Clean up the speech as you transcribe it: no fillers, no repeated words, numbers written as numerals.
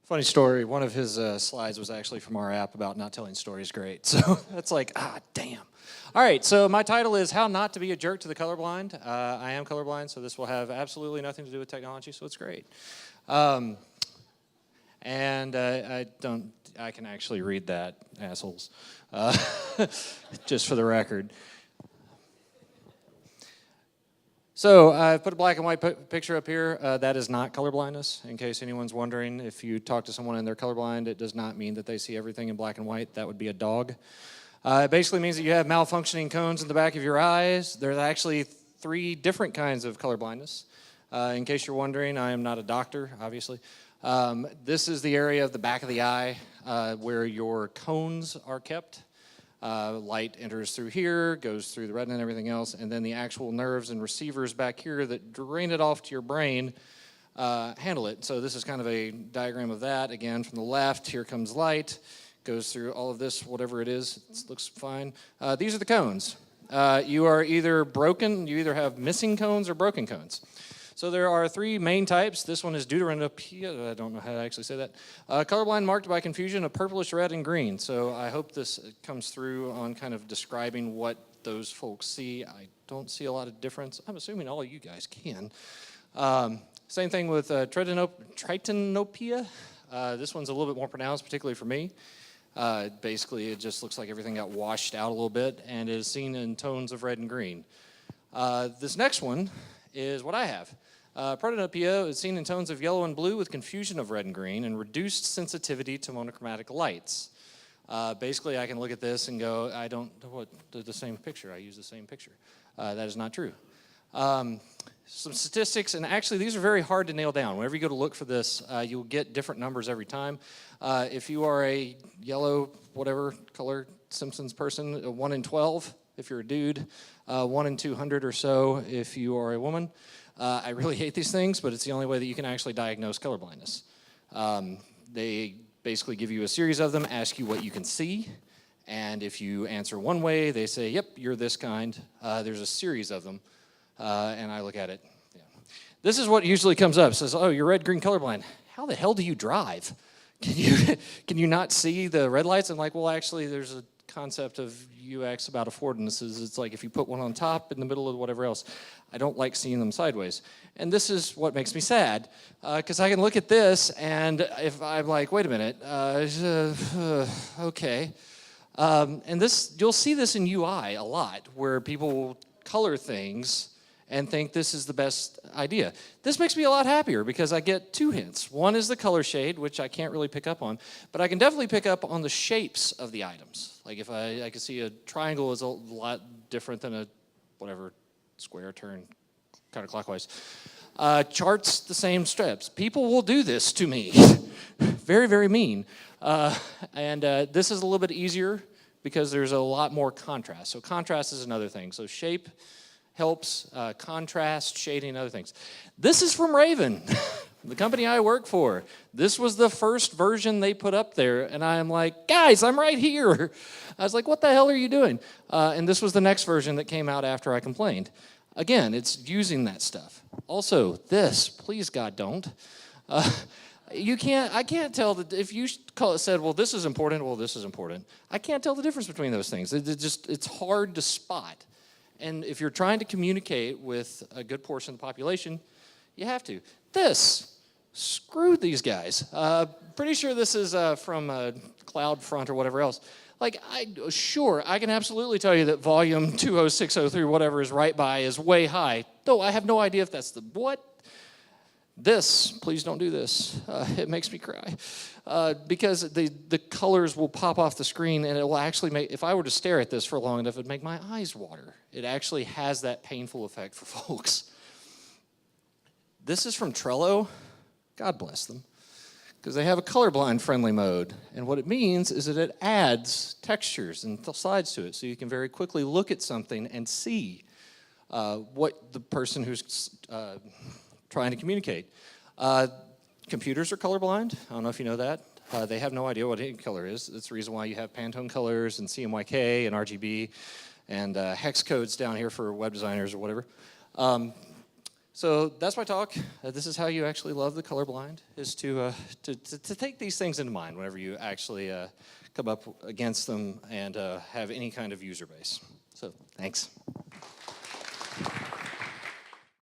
Funny story, one of his slides was actually from our app about not telling stories great. So that's like, damn. All right, so my title is How Not to Be a Jerk to the Colorblind. I am colorblind, so this will have absolutely nothing to do with technology, so it's great. I can actually read that, assholes, just for the record. So I've put a black and white picture up here. That is not colorblindness, in case anyone's wondering. If you talk to someone and they're colorblind, it does not mean that they see everything in black and white. That would be a dog. It basically means that you have malfunctioning cones in the back of your eyes. There's actually 3 different kinds of colorblindness. In case you're wondering, I am not a doctor, obviously. This is the area of the back of the eye where your cones are kept. Light enters through here, goes through the retina and everything else, and then the actual nerves and receivers back here that drain it off to your brain handle it. So this is kind of a diagram of that. Again, from the left, here comes light, goes through all of this, whatever it is. It looks fine. These are the cones. You are either broken, you either have missing cones or broken cones. So there are 3 main types. This one is deuteranopia. I don't know how to actually say that. Colorblind marked by confusion of purplish, red, and green. So I hope this comes through on kind of describing what those folks see. I don't see a lot of difference. I'm assuming all of you guys can. Same thing with tritanopia. This one's a little bit more pronounced, particularly for me. Basically, it just looks like everything got washed out a little bit and is seen in tones of red and green. This next one is what I have. Protanopia is seen in tones of yellow and blue with confusion of red and green and reduced sensitivity to monochromatic lights. Basically, I can look at this and go, I don't know the same picture. I use the same picture. That is not true. Some statistics, and actually these are very hard to nail down. Whenever you go to look for this, you'll get different numbers every time. If you are a yellow, whatever color Simpsons person, 1 in 12 if you're a dude, 1 in 200 or so if you are a woman. I really hate these things, but it's the only way that you can actually diagnose colorblindness. They basically give you a series of them, ask you what you can see, and if you answer one way, they say, yep, you're this kind. There's a series of them, and I look at it. Yeah. This is what usually comes up. It says, oh, you're red-green colorblind. How the hell do you drive? Can you not see the red lights? I'm like, well, actually, there's a concept of UX about affordances. It's like if you put one on top in the middle of whatever else. I don't like seeing them sideways. And this is what makes me sad, because I can look at this, and if I'm like, wait a minute, okay. And this, you'll see this in UI a lot, where people will color things and think this is the best idea. This makes me a lot happier because I get 2 hints. One is the color shade, which I can't really pick up on, but I can definitely pick up on the shapes of the items. Like if I can see a triangle is a lot different than a whatever square turn counterclockwise. Charts, the same strips. People will do this to me. Very, very mean. This is a little bit easier because there's a lot more contrast. So contrast is another thing. So shape helps, contrast, shading, other things. This is from Raven, the company I work for. This was the first version they put up there, and I'm like, guys, I'm right here. I was like, what the hell are you doing? And this was the next version that came out after I complained. Again, it's using that stuff. Also, this, please God, don't. I can't tell that if you said, well, this is important, well, this is important. I can't tell the difference between those things. It's hard to spot. And if you're trying to communicate with a good portion of the population, you have to. This, screw these guys. Pretty sure this is from CloudFront or whatever else. Like, sure, I can absolutely tell you that volume 20603, whatever is right by, is way high. Though I have no idea if that's the, what? This, please don't do this. It makes me cry. Because the colors will pop off the screen and it will actually make, if I were to stare at this for long enough, it would make my eyes water. It actually has that painful effect for folks. This is from Trello. God bless them. Because they have a colorblind friendly mode. And what it means is that it adds textures and slides to it so you can very quickly look at something and see what the person who's trying to communicate. Computers are colorblind. I don't know if you know that. They have no idea what any color is. That's the reason why you have Pantone colors and CMYK and RGB and hex codes down here for web designers or whatever. So that's my talk. This is how you actually love the colorblind, is to take these things into mind whenever you actually come up against them and have any kind of user base. So thanks.